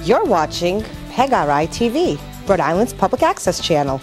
You're watching PEGRI TV, Rhode Island's public access channel.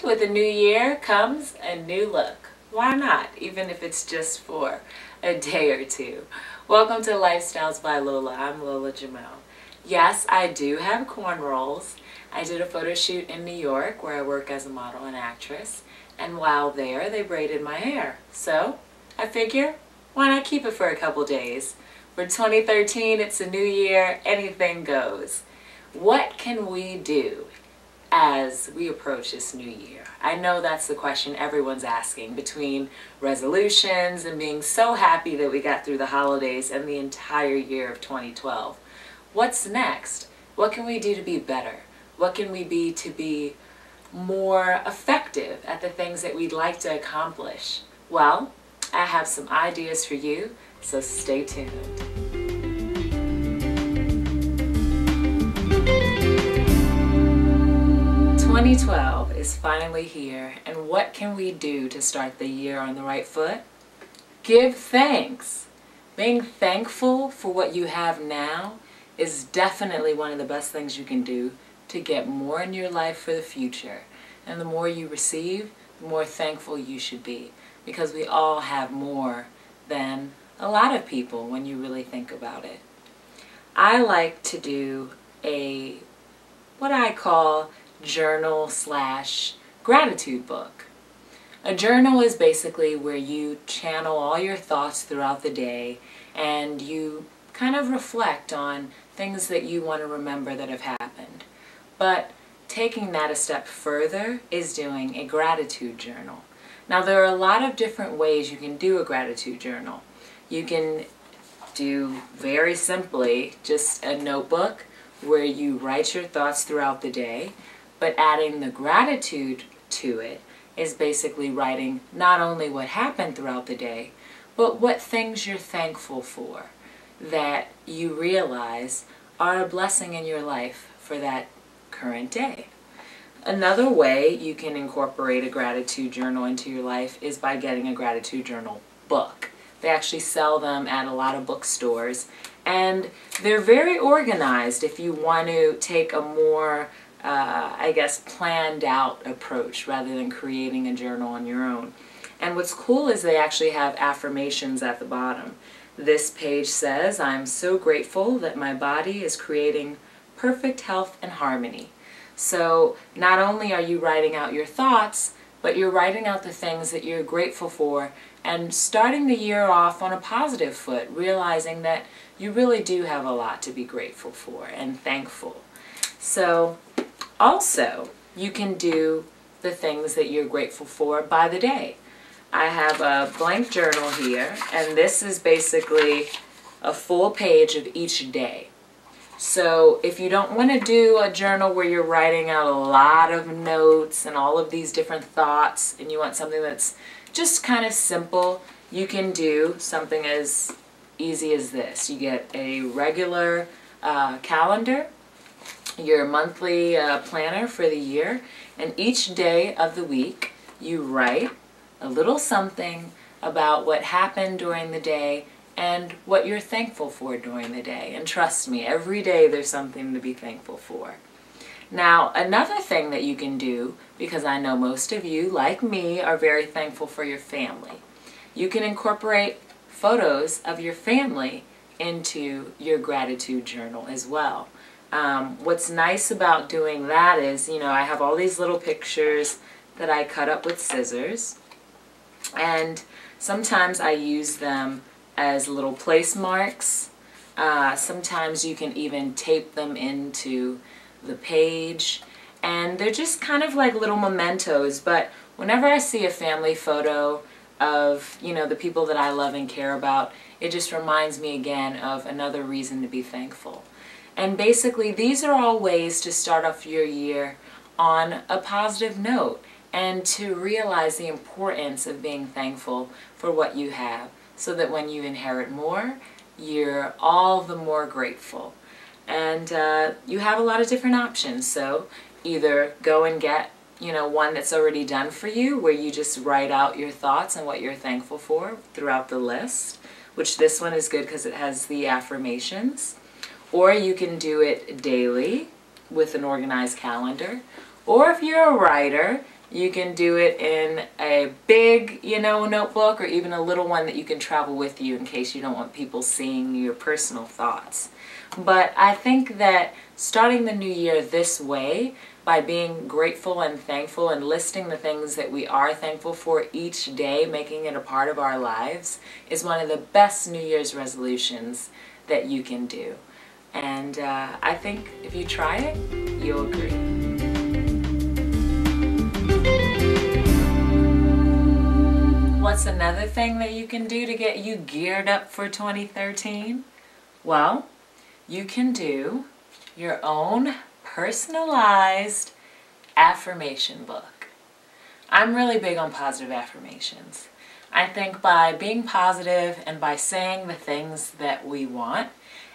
With a new year comes a new look. Why not? Even if it's just for a day or two. Welcome to Lifestyles by Lola. I'm Lola Jamel. Yes, I do have cornrows. I did a photo shoot in New York where I work as a model and actress. And while there, they braided my hair. So I figure, why not keep it for a couple days? For 2013, it's a new year. Anything goes. What can we do as we approach this new year? I know that's the question everyone's asking, between resolutions and being so happy that we got through the holidays and the entire year of 2012. What's next? What can we do to be better? What can we be to be more effective at the things that we'd like to accomplish? Well, I have some ideas for you, so stay tuned. 2012 is finally here, and what can we do to start the year on the right foot? Give thanks. Being thankful for what you have now is definitely one of the best things you can do to get more in your life for the future. And the more you receive, the more thankful you should be, because we all have more than a lot of people when you really think about it. I like to do what I call journal / gratitude book. A journal is basically where you channel all your thoughts throughout the day and you kind of reflect on things that you want to remember that have happened. But taking that a step further is doing a gratitude journal. Now, there are a lot of different ways you can do a gratitude journal. You can do very simply just a notebook where you write your thoughts throughout the day. But adding the gratitude to it is basically writing not only what happened throughout the day, but what things you're thankful for that you realize are a blessing in your life for that current day. Another way you can incorporate a gratitude journal into your life is by getting a gratitude journal book. They actually sell them at a lot of bookstores, and they're very organized if you want to take a more I guess planned out approach rather than creating a journal on your own. And what's cool is they actually have affirmations at the bottom. This page says, "I'm so grateful that my body is creating perfect health and harmony." So not only are you writing out your thoughts, but you're writing out the things that you're grateful for and starting the year off on a positive foot, realizing that you really do have a lot to be grateful for and thankful. So also, you can do the things that you're grateful for by the day. I have a blank journal here, and this is basically a full page of each day. So if you don't want to do a journal where you're writing out a lot of notes and all of these different thoughts, and you want something that's just kind of simple, you can do something as easy as this. You get a regular calendar, your monthly planner for the year, and each day of the week you write a little something about what happened during the day and what you're thankful for during the day. And trust me, every day there's something to be thankful for. Now, another thing that you can do, because I know most of you, like me, are very thankful for your family, you can incorporate photos of your family into your gratitude journal as well. What's nice about doing that is, I have all these little pictures that I cut up with scissors, and sometimes I use them as little place marks. Sometimes you can even tape them into the page, and they're just kind of like little mementos. But whenever I see a family photo of, you know, the people that I love and care about, it just reminds me again of another reason to be thankful. And basically, these are all ways to start off your year on a positive note and to realize the importance of being thankful for what you have, so that when you inherit more, you're all the more grateful. And you have a lot of different options. So either go and get, you know, one that's already done for you, where you just write out your thoughts and what you're thankful for throughout the list, which this one is good because it has the affirmations. Or you can do it daily with an organized calendar. Or if you're a writer, you can do it in a big, you know, notebook, or even a little one that you can travel with you in case you don't want people seeing your personal thoughts. But I think that starting the new year this way, by being grateful and thankful and listing the things that we are thankful for each day, making it a part of our lives, is one of the best New Year's resolutions that you can do. And I think if you try it, you'll agree. What's another thing that you can do to get you geared up for 2013? Well, you can do your own personalized affirmation book. I'm really big on positive affirmations. I think by being positive and by saying the things that we want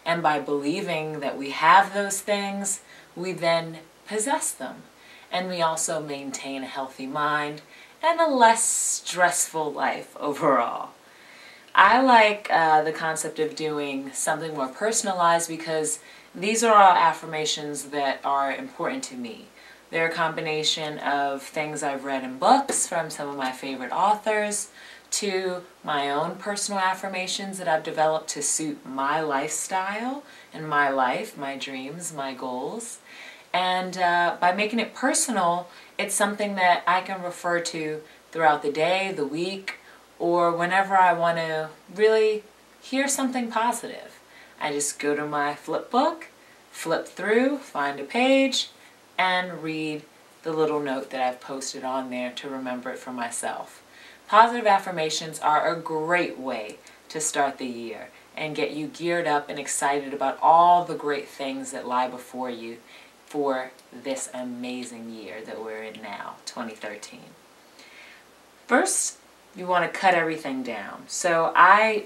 and by believing that we have those things, we then possess them. And we also maintain a healthy mind and a less stressful life overall. I like the concept of doing something more personalized because these are all affirmations that are important to me. They're a combination of things I've read in books from some of my favorite authors to my own personal affirmations that I've developed to suit my lifestyle and my life, my dreams, my goals. And by making it personal, it's something that I can refer to throughout the day, the week, or whenever I want to really hear something positive. I just go to my flip book, flip through, find a page, and read the little note that I've posted on there to remember it for myself. Positive affirmations are a great way to start the year and get you geared up and excited about all the great things that lie before you for this amazing year that we're in now, 2013. First, you want to cut everything down. So I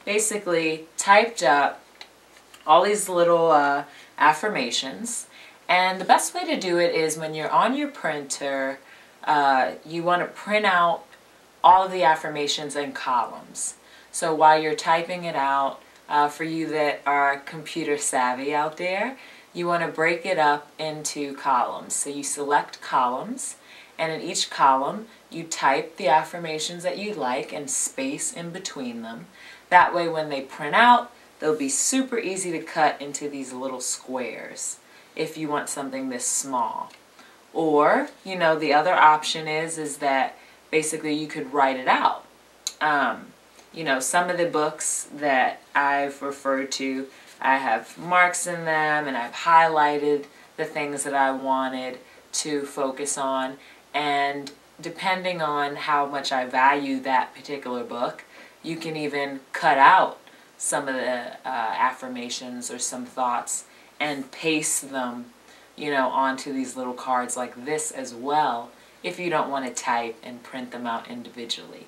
basically typed up all these little affirmations, and the best way to do it is when you're on your printer, you want to print out all of the affirmations in columns. So while you're typing it out, for you that are computer savvy out there, you want to break it up into columns. So you select columns, and in each column you type the affirmations that you like and space in between them. That way when they print out, they'll be super easy to cut into these little squares if you want something this small. Or, you know, the other option is that basically you could write it out. You know, some of the books that I've referred to, I have marks in them and I've highlighted the things that I wanted to focus on, and depending on how much I value that particular book, you can even cut out some of the affirmations or some thoughts and paste them, you know, onto these little cards like this as well, if you don't want to type and print them out individually.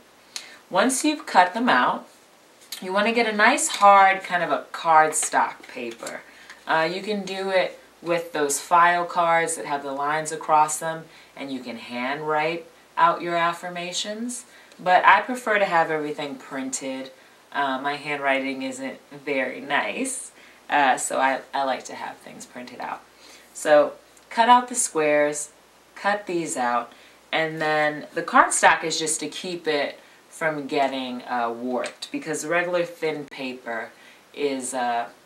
Once you've cut them out, you want to get a nice hard kind of a cardstock paper. You can do it with those file cards that have the lines across them, and you can hand write out your affirmations, but I prefer to have everything printed. My handwriting isn't very nice, so I like to have things printed out. So cut out the squares, cut these out, and then the cardstock is just to keep it from getting warped, because regular thin paper is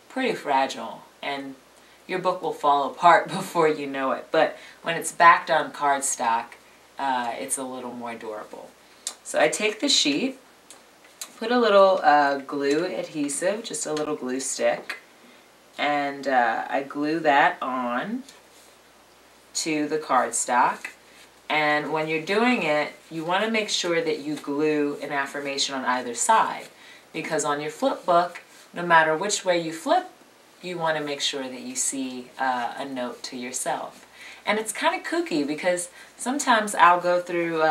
pretty fragile and your book will fall apart before you know it. But when it's backed on cardstock, it's a little more durable. So I take the sheet, put a little glue adhesive, just a little glue stick, and I glue that on to the cardstock. And when you're doing it, you want to make sure that you glue an affirmation on either side, because on your flip book, no matter which way you flip, you want to make sure that you see a note to yourself. And it's kind of kooky because sometimes I'll go through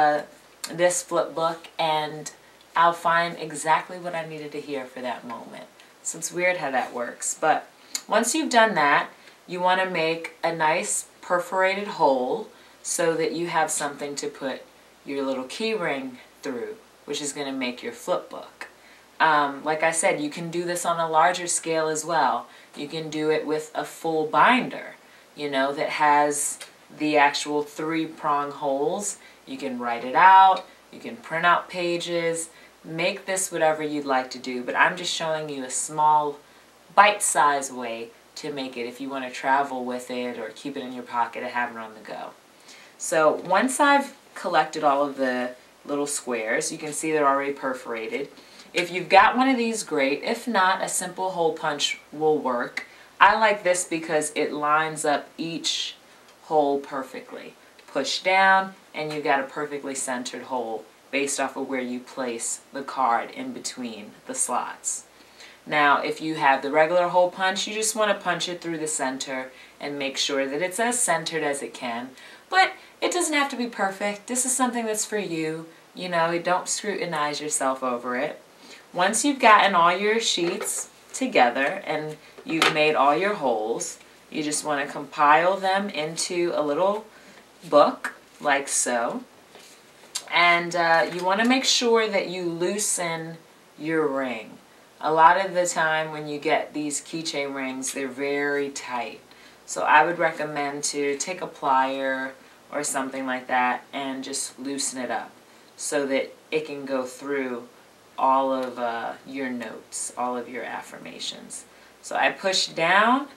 this flip book and I'll find exactly what I needed to hear for that moment. So it's weird how that works. But once you've done that, you want to make a nice perforated hole so that you have something to put your little key ring through, which is going to make your flip book. Like I said, you can do this on a larger scale as well. You can do it with a full binder, you know, that has the actual 3-prong holes. You can write it out, you can print out pages, make this whatever you'd like to do, but I'm just showing you a small bite-sized way to make it if you want to travel with it or keep it in your pocket or have it on the go. So once I've collected all of the little squares, you can see they're already perforated. If you've got one of these, great. If not, a simple hole punch will work. I like this because it lines up each hole perfectly. Push down and you've got a perfectly centered hole based off of where you place the card in between the slots. Now, if you have the regular hole punch, you just want to punch it through the center and make sure that it's as centered as it can. But it doesn't have to be perfect. This is something that's for you. You know, don't scrutinize yourself over it. Once you've gotten all your sheets together and you've made all your holes, you just want to compile them into a little book like so. And you want to make sure that you loosen your ring. A lot of the time when you get these keychain rings, they're very tight. So I would recommend to take a plier or something like that and just loosen it up so that it can go through all of your notes, all of your affirmations. So I push down,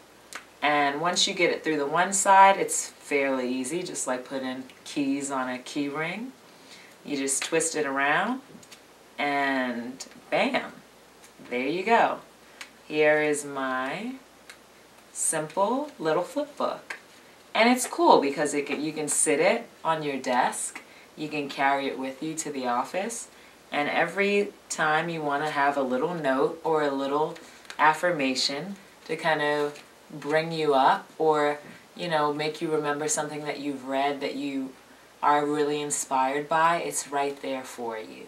and once you get it through the one side, it's fairly easy, just like putting keys on a key ring. You just twist it around and bam, there you go. Here is my simple little flip book. And it's cool because you can sit it on your desk, you can carry it with you to the office, and every time you want to have a little note or a little affirmation to kind of bring you up or, you know, make you remember something that you've read that you are really inspired by, it's right there for you.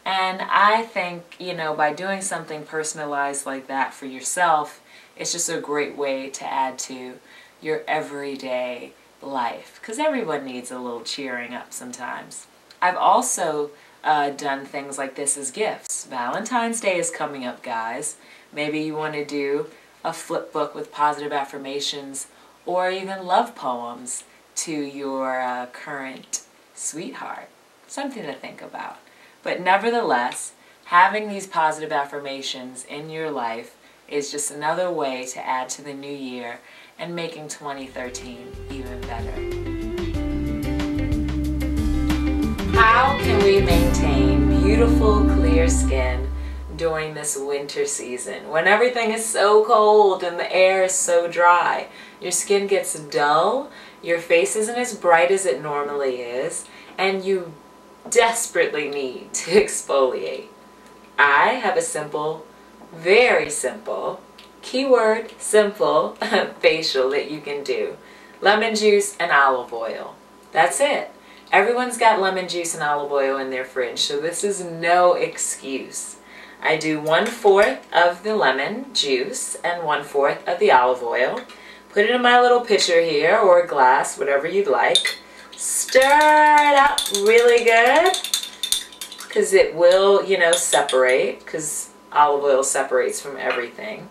And I think, you know, by doing something personalized like that for yourself, it's just a great way to add to your everyday life, because everyone needs a little cheering up sometimes. I've also done things like this as gifts. Valentine's Day is coming up, guys. Maybe you want to do a flip book with positive affirmations or even love poems to your current sweetheart. Something to think about. But nevertheless, having these positive affirmations in your life is just another way to add to the new year and making 2013 even better. How can we maintain beautiful, clear skin during this winter season when everything is so cold and the air is so dry? Your skin gets dull, your face isn't as bright as it normally is, and you desperately need to exfoliate. I have a simple, very simple, keyword simple facial that you can do. Lemon juice and olive oil. That's it. Everyone's got lemon juice and olive oil in their fridge, so this is no excuse. I do 1/4 of the lemon juice and 1/4 of the olive oil. Put it in my little pitcher here, or a glass, whatever you'd like. Stir it up really good, because it will, you know, separate, because olive oil separates from everything.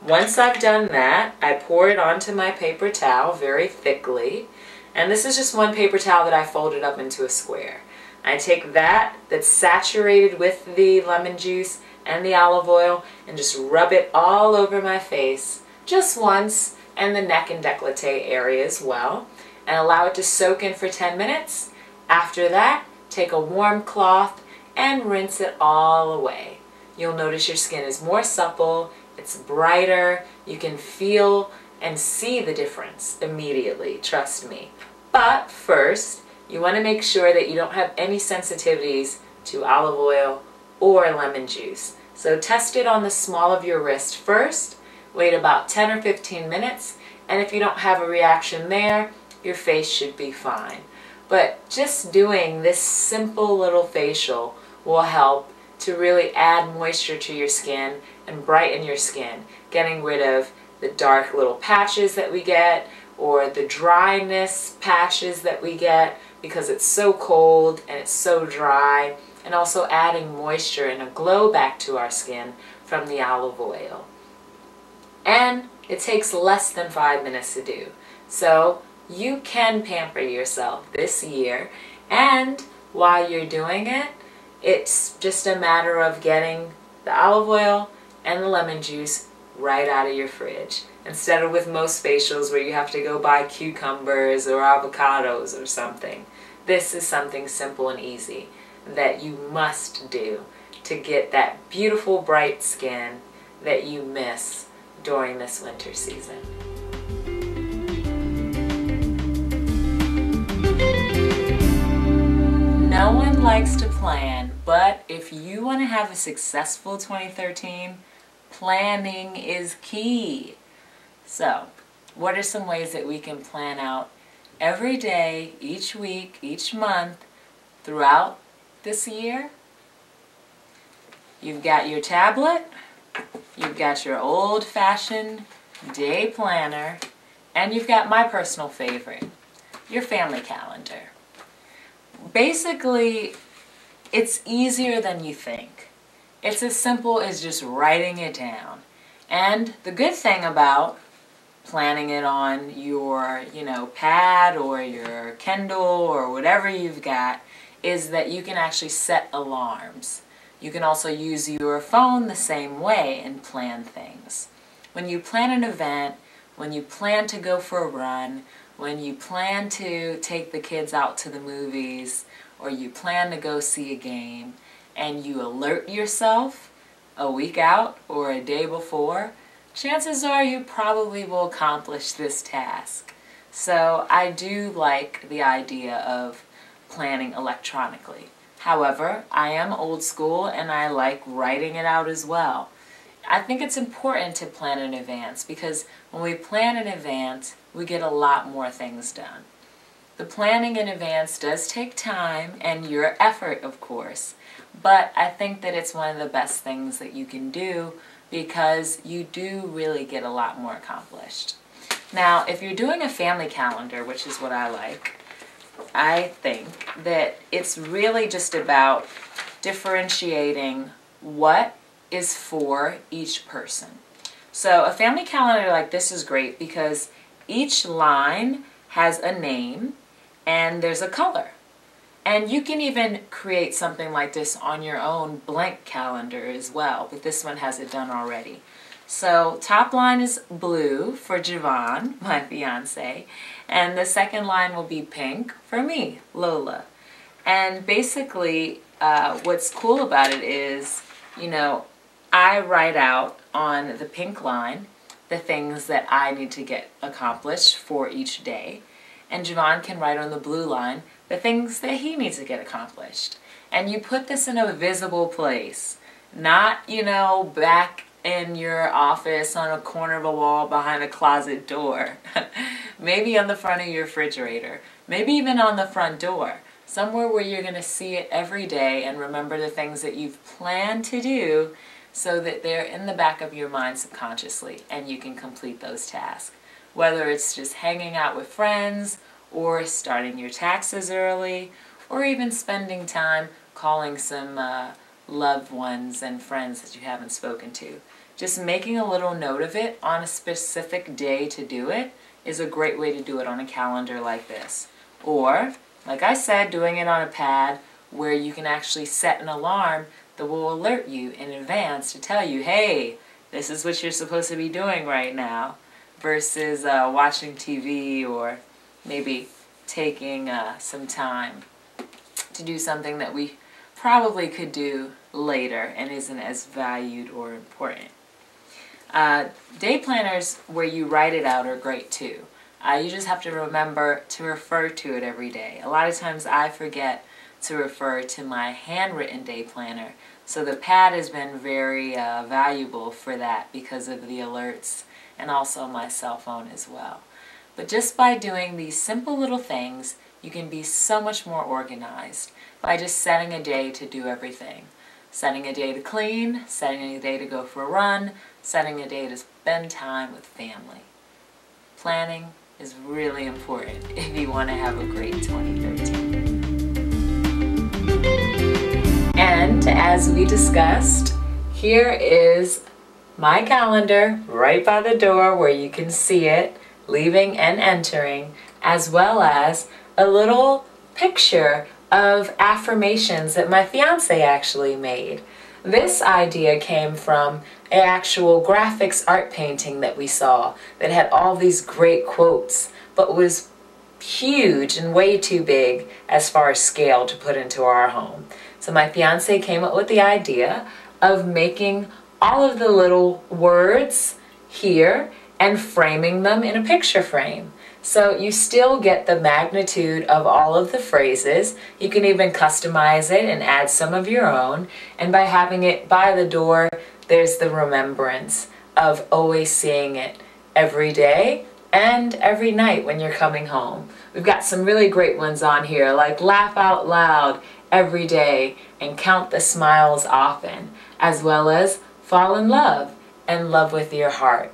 Once I've done that, I pour it onto my paper towel very thickly. And this is just one paper towel that I folded up into a square. I take that that's saturated with the lemon juice and the olive oil and just rub it all over my face just once, and the neck and décolleté area as well, and allow it to soak in for 10 minutes. After that, take a warm cloth and rinse it all away. You'll notice your skin is more supple, it's brighter, you can feel and see the difference immediately, trust me. But first, You want to make sure that you don't have any sensitivities to olive oil or lemon juice. So test it on the small of your wrist first, wait about 10 or 15 minutes, and if you don't have a reaction there, your face should be fine. But just doing this simple little facial will help to really add moisture to your skin and brighten your skin, getting rid of the dark little patches that we get or the dryness patches that we get because it's so cold and it's so dry, and also adding moisture and a glow back to our skin from the olive oil. And it takes less than 5 minutes to do. So you can pamper yourself this year, and while you're doing it, it's just a matter of getting the olive oil and the lemon juice right out of your fridge, instead of with most facials where you have to go buy cucumbers or avocados or something. This is something simple and easy that you must do to get that beautiful bright skin that you miss during this winter season. No one likes to plan, but if you want to have a successful 2013, planning is key. So, what are some ways that we can plan out every day, each week, each month, throughout this year? You've got your tablet, you've got your old-fashioned day planner, and you've got my personal favorite, your family calendar. Basically, it's easier than you think. It's as simple as just writing it down. And the good thing about planning it on your, pad or your Kindle or whatever you've got is that you can actually set alarms. You can also use your phone the same way and plan things. When you plan an event, when you plan to go for a run, when you plan to take the kids out to the movies, or you plan to go see a game, and you alert yourself a week out or a day before, chances are you probably will accomplish this task. So I do like the idea of planning electronically. However, I am old school and I like writing it out as well. I think it's important to plan in advance because when we plan in advance, we get a lot more things done. The planning in advance does take time and your effort, of course, but I think that it's one of the best things that you can do because you do really get a lot more accomplished. Now, if you're doing a family calendar, which is what I like, I think that it's really just about differentiating what is for each person. So a family calendar like this is great because each line has a name and there's a color. And you can even create something like this on your own blank calendar as well, but this one has it done already. So top line is blue for Javon, my fiance, and the second line will be pink for me, Lola. And basically what's cool about it is, I write out on the pink line the things that I need to get accomplished for each day. And Javon can write on the blue line the things that he needs to get accomplished. And you put this in a visible place, not, back in your office on a corner of a wall behind a closet door. Maybe on the front of your refrigerator. Maybe even on the front door. Somewhere where you're going to see it every day and remember the things that you've planned to do so that they're in the back of your mind subconsciously and you can complete those tasks. Whether it's just hanging out with friends or starting your taxes early or even spending time calling some loved ones and friends that you haven't spoken to. Just making a little note of it on a specific day to do it is a great way to do it on a calendar like this. Or, like I said, doing it on a pad where you can actually set an alarm that will alert you in advance to tell you, hey, this is what you're supposed to be doing right now, versus watching TV or maybe taking some time to do something that we probably could do later and isn't as valued or important. Day planners where you write it out are great too. You just have to remember to refer to it every day. A lot of times I forget to refer to my handwritten day planner. So the pad has been very valuable for that because of the alerts and also my cell phone as well. But just by doing these simple little things, you can be so much more organized by just setting a day to do everything. Setting a day to clean, setting a day to go for a run, setting a day to spend time with family. Planning is really important if you want to have a great 2013. And as we discussed, here is my calendar right by the door where you can see it, leaving and entering, as well as a little picture of affirmations that my fiance actually made. This idea came from an actual graphics art painting that we saw that had all these great quotes, but was huge and way too big as far as scale to put into our home. So my fiance came up with the idea of making all of the little words here and framing them in a picture frame. So you still get the magnitude of all of the phrases. You can even customize it and add some of your own. And by having it by the door, there's the remembrance of always seeing it every day and every night when you're coming home. We've got some really great ones on here, like laugh out loud every day and count the smiles often, as well as fall in love and love with your heart.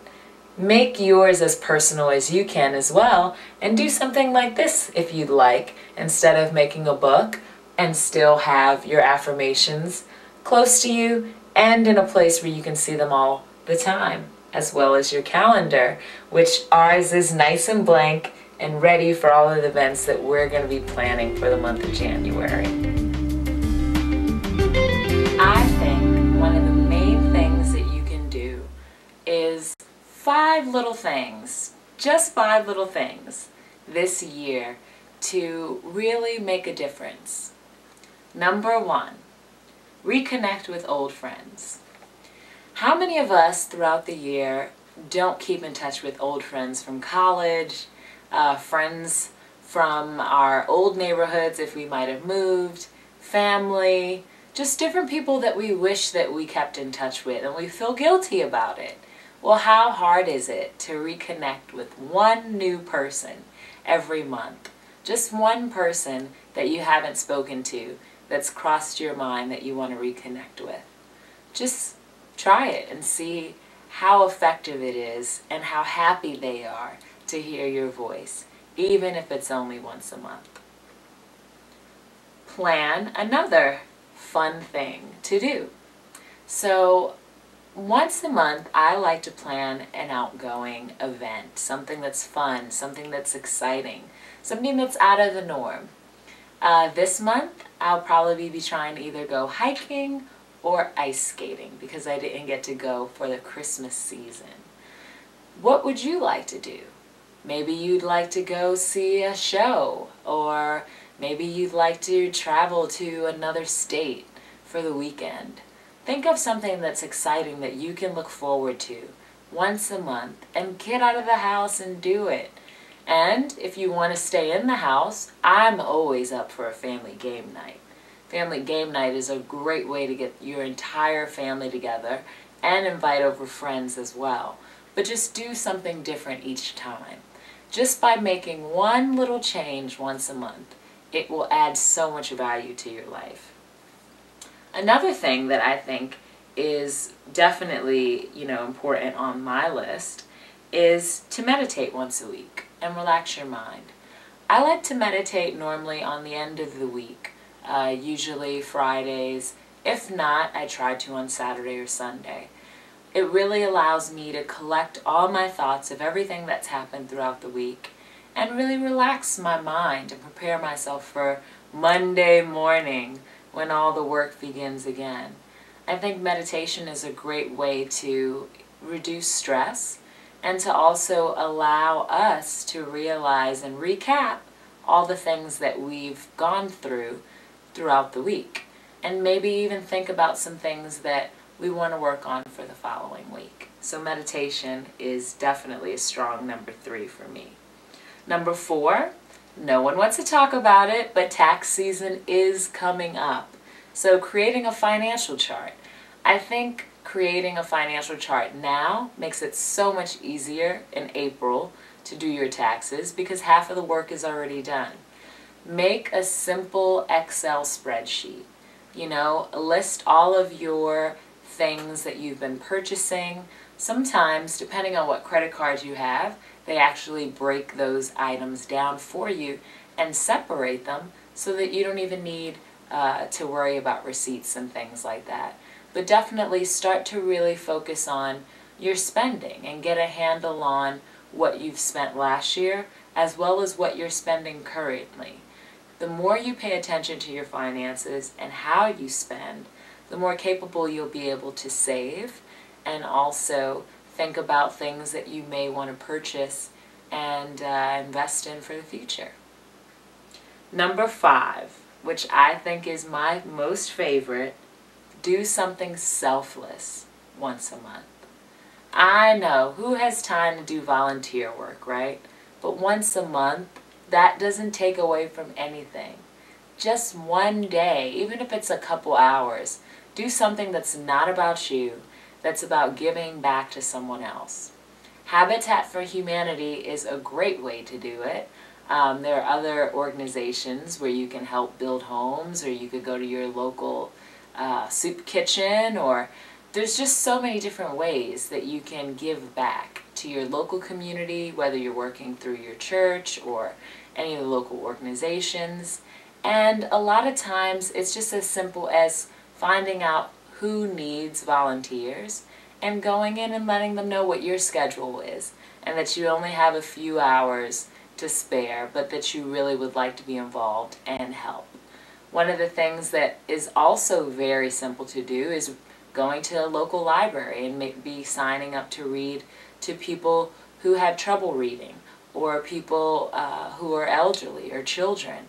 Make yours as personal as you can as well, and do something like this if you'd like, instead of making a book, and still have your affirmations close to you and in a place where you can see them all the time, as well as your calendar, which ours is nice and blank and ready for all of the events that we're going to be planning for the month of January. I think one of the main things that you can do is 5 little things, just 5 little things this year to really make a difference. Number 1, reconnect with old friends. How many of us throughout the year don't keep in touch with old friends from college, friends from our old neighborhoods if we might have moved, family, just different people that we wish that we kept in touch with and we feel guilty about it? Well, how hard is it to reconnect with one new person every month? Just one person that you haven't spoken to that's crossed your mind that you want to reconnect with. Just try it and see how effective it is and how happy they are to hear your voice, even if it's only once a month. Plan another fun thing to do. So once a month, I like to plan an outgoing event, something that's fun, something that's exciting, something that's out of the norm. This month, I'll probably be trying to either go hiking or ice skating because I didn't get to go for the Christmas season. What would you like to do? Maybe you'd like to go see a show, or maybe you'd like to travel to another state for the weekend. Think of something that's exciting that you can look forward to once a month and get out of the house and do it. And if you want to stay in the house, I'm always up for a family game night. Family game night is a great way to get your entire family together and invite over friends as well. But just do something different each time. Just by making one little change once a month, it will add so much value to your life. Another thing that I think is definitely, important on my list is to meditate once a week and relax your mind. I like to meditate normally on the end of the week, usually Fridays. If not, I try to on Saturday or Sunday. It really allows me to collect all my thoughts of everything that's happened throughout the week and really relax my mind and prepare myself for Monday morning when all the work begins again. I think meditation is a great way to reduce stress and to also allow us to realize and recap all the things that we've gone through throughout the week, and maybe even think about some things that we want to work on for the following week. So meditation is definitely a strong number 3 for me. Number 4, no one wants to talk about it, but tax season is coming up. So creating a financial chart. I think creating a financial chart now makes it so much easier in April to do your taxes because half of the work is already done. Make a simple Excel spreadsheet. You know, list all of your things that you've been purchasing. Sometimes, depending on what credit cards you have, they actually break those items down for you and separate them so that you don't even need to worry about receipts and things like that. But definitely start to really focus on your spending and get a handle on what you've spent last year as well as what you're spending currently. The more you pay attention to your finances and how you spend, the more capable you'll be able to save and also think about things that you may want to purchase and invest in for the future. Number 5, which I think is my most favorite, do something selfless once a month. I know, who has time to do volunteer work, right? But once a month, that doesn't take away from anything. Just one day, even if it's a couple hours, do something that's not about you, that's about giving back to someone else. Habitat for Humanity is a great way to do it. There are other organizations where you can help build homes, or you could go to your local soup kitchen, or there's just so many different ways that you can give back to your local community, whether you're working through your church or any of the local organizations. And a lot of times it's just as simple as finding out who needs volunteers and going in and letting them know what your schedule is and that you only have a few hours to spare, but that you really would like to be involved and help. One of the things that is also very simple to do is going to a local library and maybe signing up to read to people who have trouble reading, or people who are elderly or children.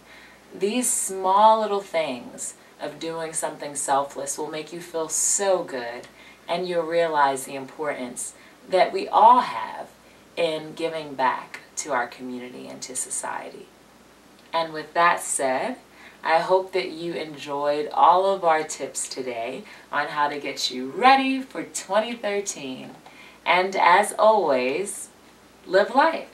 These small little things of doing something selfless will make you feel so good, and you'll realize the importance that we all have in giving back to our community and to society. And with that said, I hope that you enjoyed all of our tips today on how to get you ready for 2013. And as always, live life.